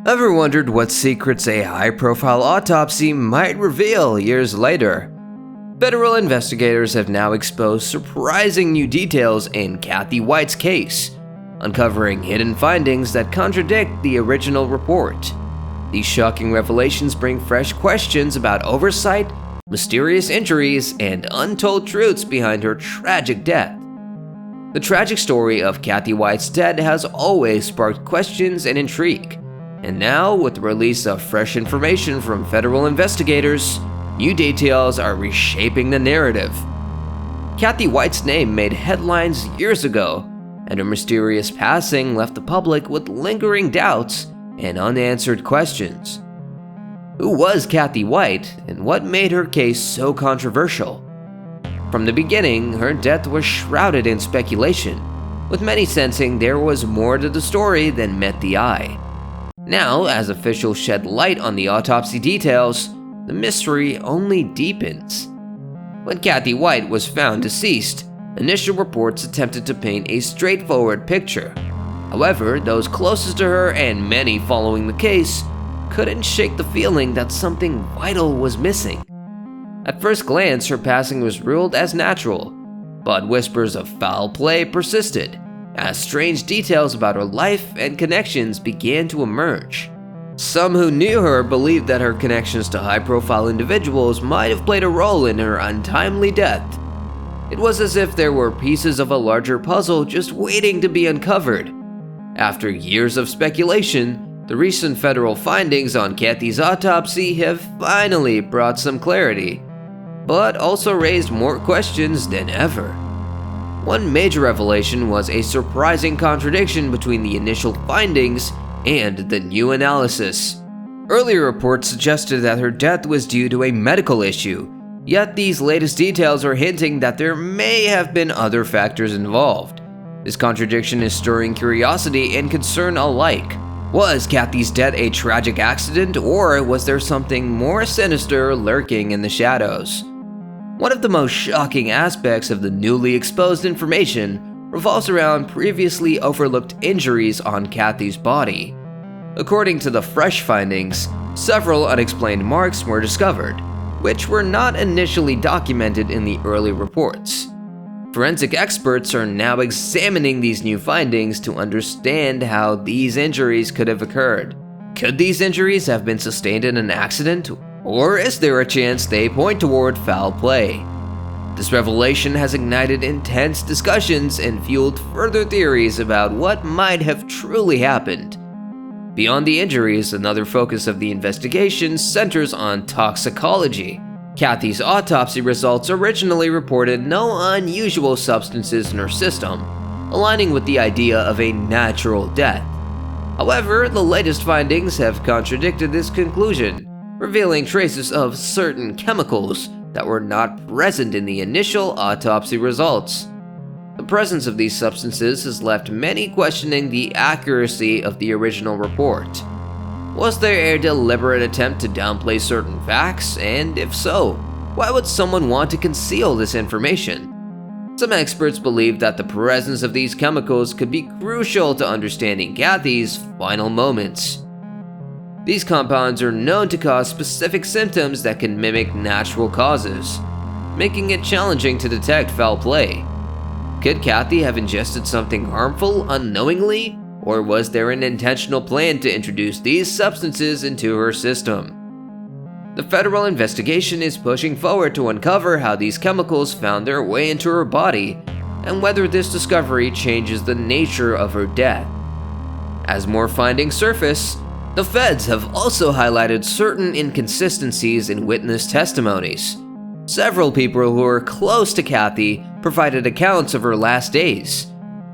Ever wondered what secrets a high-profile autopsy might reveal years later? Federal investigators have now exposed surprising new details in Cathy White's case, uncovering hidden findings that contradict the original report. These shocking revelations bring fresh questions about oversight, mysterious injuries, and untold truths behind her tragic death. The tragic story of Cathy White's death has always sparked questions and intrigue, and now, with the release of fresh information from federal investigators, new details are reshaping the narrative. Cathy White's name made headlines years ago, and her mysterious passing left the public with lingering doubts and unanswered questions. Who was Cathy White, and what made her case so controversial? From the beginning, her death was shrouded in speculation, with many sensing there was more to the story than met the eye. Now, as officials shed light on the autopsy details, the mystery only deepens. When Cathy White was found deceased, initial reports attempted to paint a straightforward picture. However, those closest to her and many following the case couldn't shake the feeling that something vital was missing. At first glance, her passing was ruled as natural, but whispers of foul play persisted, as strange details about her life and connections began to emerge. Some who knew her believed that her connections to high-profile individuals might have played a role in her untimely death. It was as if there were pieces of a larger puzzle just waiting to be uncovered. After years of speculation, the recent federal findings on Cathy's autopsy have finally brought some clarity, but also raised more questions than ever. One major revelation was a surprising contradiction between the initial findings and the new analysis. Earlier reports suggested that her death was due to a medical issue, yet these latest details are hinting that there may have been other factors involved. This contradiction is stirring curiosity and concern alike. Was Cathy's death a tragic accident, or was there something more sinister lurking in the shadows? One of the most shocking aspects of the newly exposed information revolves around previously overlooked injuries on Cathy's body. According to the fresh findings, several unexplained marks were discovered, which were not initially documented in the early reports. Forensic experts are now examining these new findings to understand how these injuries could have occurred. Could these injuries have been sustained in an accident, or is there a chance they point toward foul play? This revelation has ignited intense discussions and fueled further theories about what might have truly happened. Beyond the injuries, another focus of the investigation centers on toxicology. Cathy's autopsy results originally reported no unusual substances in her system, aligning with the idea of a natural death. However, the latest findings have contradicted this conclusion, revealing traces of certain chemicals that were not present in the initial autopsy results. The presence of these substances has left many questioning the accuracy of the original report. Was there a deliberate attempt to downplay certain facts, and if so, why would someone want to conceal this information? Some experts believe that the presence of these chemicals could be crucial to understanding Cathy's final moments. These compounds are known to cause specific symptoms that can mimic natural causes, making it challenging to detect foul play. Could Cathy have ingested something harmful unknowingly, or was there an intentional plan to introduce these substances into her system? The federal investigation is pushing forward to uncover how these chemicals found their way into her body, and whether this discovery changes the nature of her death. As more findings surface, the feds have also highlighted certain inconsistencies in witness testimonies. Several people who were close to Cathy provided accounts of her last days,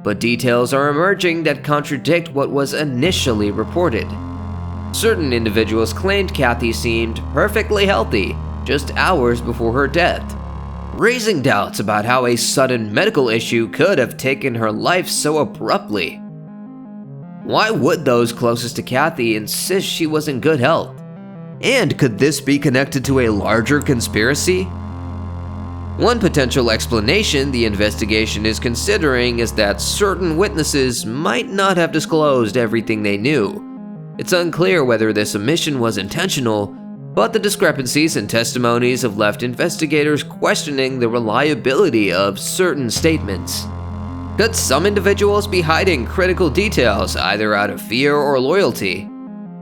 but details are emerging that contradict what was initially reported. Certain individuals claimed Cathy seemed perfectly healthy just hours before her death, raising doubts about how a sudden medical issue could have taken her life so abruptly. Why would those closest to Cathy insist she was in good health? And could this be connected to a larger conspiracy? One potential explanation the investigation is considering is that certain witnesses might not have disclosed everything they knew, It's unclear whether this omission was intentional, but the discrepancies in testimonies have left investigators questioning the reliability of certain statements. Could some individuals be hiding critical details either out of fear or loyalty?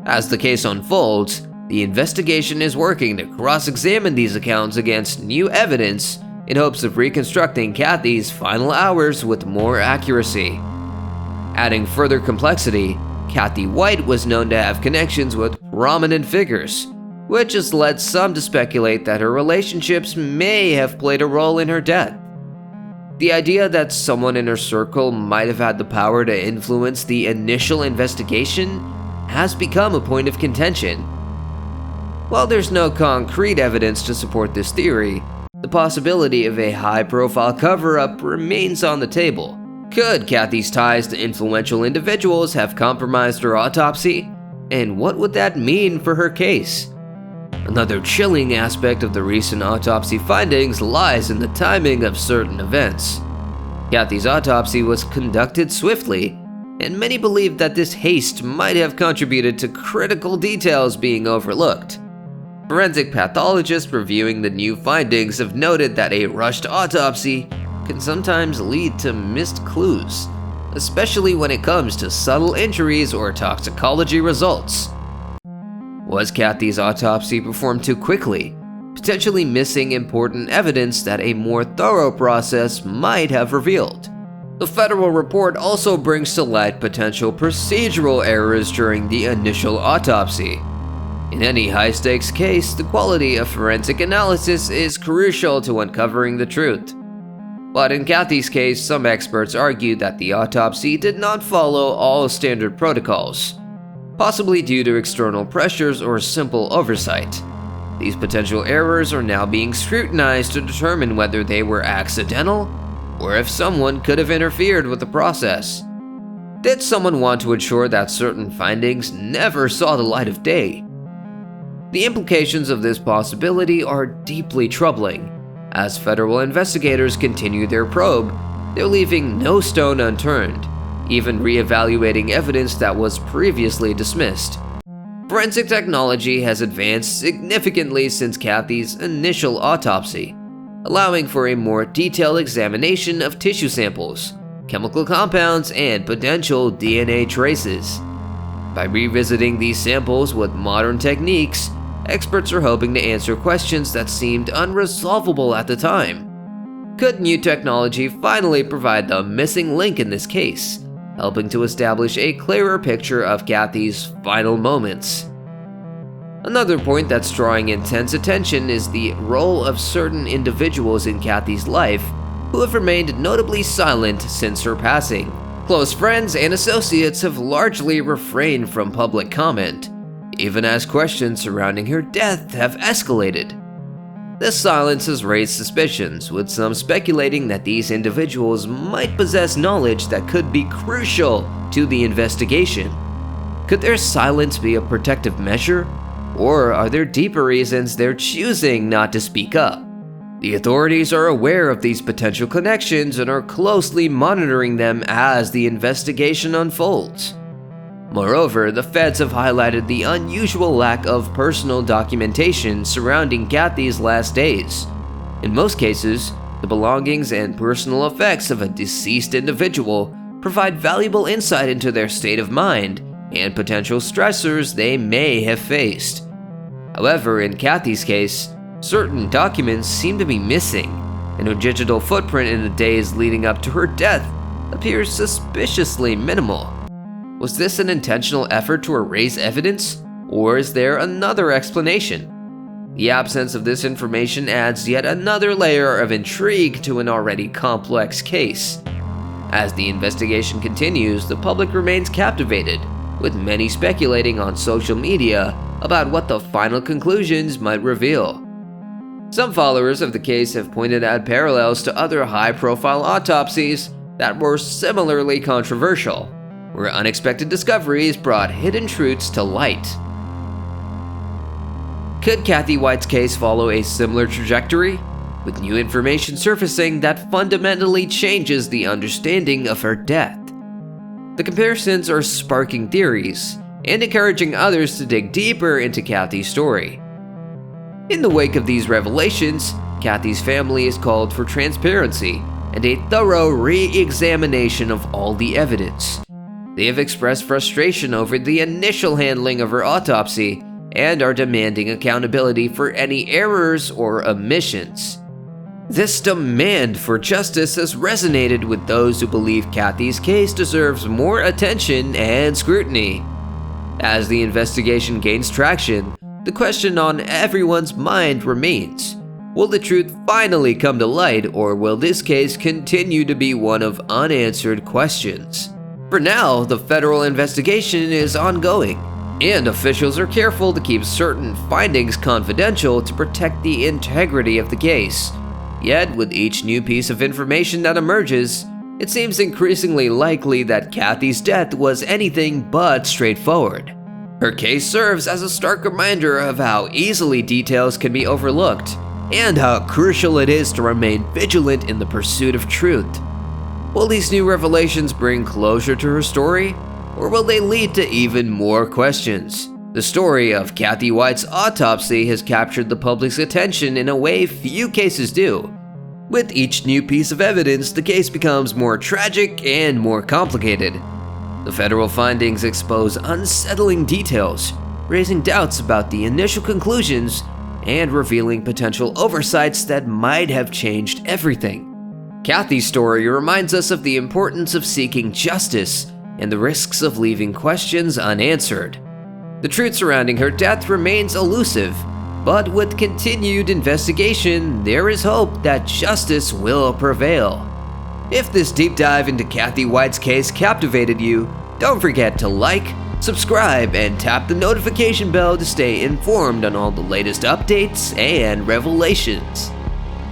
As the case unfolds, the investigation is working to cross-examine these accounts against new evidence in hopes of reconstructing Cathy's final hours with more accuracy. Adding further complexity, Cathy White was known to have connections with prominent figures, which has led some to speculate that her relationships may have played a role in her death. The idea that someone in her circle might have had the power to influence the initial investigation has become a point of contention. While there's no concrete evidence to support this theory, the possibility of a high-profile cover-up remains on the table. Could Cathy's ties to influential individuals have compromised her autopsy? And what would that mean for her case? Another chilling aspect of the recent autopsy findings lies in the timing of certain events. Cathy's autopsy was conducted swiftly, and many believe that this haste might have contributed to critical details being overlooked. Forensic pathologists reviewing the new findings have noted that a rushed autopsy can sometimes lead to missed clues, especially when it comes to subtle injuries or toxicology results. Was Cathy's autopsy performed too quickly, potentially missing important evidence that a more thorough process might have revealed? The federal report also brings to light potential procedural errors during the initial autopsy. In any high-stakes case, the quality of forensic analysis is crucial to uncovering the truth. But in Cathy's case, some experts argued that the autopsy did not follow all standard protocols, possibly due to external pressures or simple oversight. These potential errors are now being scrutinized to determine whether they were accidental or if someone could have interfered with the process. Did someone want to ensure that certain findings never saw the light of day? The implications of this possibility are deeply troubling. As federal investigators continue their probe, they're leaving no stone unturned, even reevaluating evidence that was previously dismissed. Forensic technology has advanced significantly since Cathy's initial autopsy, allowing for a more detailed examination of tissue samples, chemical compounds, and potential DNA traces. By revisiting these samples with modern techniques, experts are hoping to answer questions that seemed unresolvable at the time. Could new technology finally provide the missing link in this case, helping to establish a clearer picture of Cathy's final moments? Another point that's drawing intense attention is the role of certain individuals in Cathy's life who have remained notably silent since her passing. Close friends and associates have largely refrained from public comment, even as questions surrounding her death have escalated. This silence has raised suspicions, with some speculating that these individuals might possess knowledge that could be crucial to the investigation. Could their silence be a protective measure, or are there deeper reasons they're choosing not to speak up? The authorities are aware of these potential connections and are closely monitoring them as the investigation unfolds. Moreover, the feds have highlighted the unusual lack of personal documentation surrounding Cathy's last days. In most cases, the belongings and personal effects of a deceased individual provide valuable insight into their state of mind and potential stressors they may have faced. However, in Cathy's case, certain documents seem to be missing, and her digital footprint in the days leading up to her death appears suspiciously minimal. Was this an intentional effort to erase evidence, or is there another explanation? The absence of this information adds yet another layer of intrigue to an already complex case. As the investigation continues, the public remains captivated, with many speculating on social media about what the final conclusions might reveal. Some followers of the case have pointed out parallels to other high-profile autopsies that were similarly controversial, where unexpected discoveries brought hidden truths to light. Could Cathy White's case follow a similar trajectory, with new information surfacing that fundamentally changes the understanding of her death? The comparisons are sparking theories, and encouraging others to dig deeper into Cathy's story. In the wake of these revelations, Cathy's family has called for transparency and a thorough re-examination of all the evidence. They have expressed frustration over the initial handling of her autopsy and are demanding accountability for any errors or omissions. This demand for justice has resonated with those who believe Cathy's case deserves more attention and scrutiny. As the investigation gains traction, the question on everyone's mind remains: will the truth finally come to light, or will this case continue to be one of unanswered questions? For now, the federal investigation is ongoing, and officials are careful to keep certain findings confidential to protect the integrity of the case. Yet, with each new piece of information that emerges, it seems increasingly likely that Cathy's death was anything but straightforward. Her case serves as a stark reminder of how easily details can be overlooked, and how crucial it is to remain vigilant in the pursuit of truth. Will these new revelations bring closure to her story, or will they lead to even more questions? The story of Cathy White's autopsy has captured the public's attention in a way few cases do. With each new piece of evidence, the case becomes more tragic and more complicated. The federal findings expose unsettling details, raising doubts about the initial conclusions and revealing potential oversights that might have changed everything. Cathy's story reminds us of the importance of seeking justice and the risks of leaving questions unanswered. The truth surrounding her death remains elusive, but with continued investigation, there is hope that justice will prevail. If this deep dive into Cathy White's case captivated you, don't forget to like, subscribe, and tap the notification bell to stay informed on all the latest updates and revelations.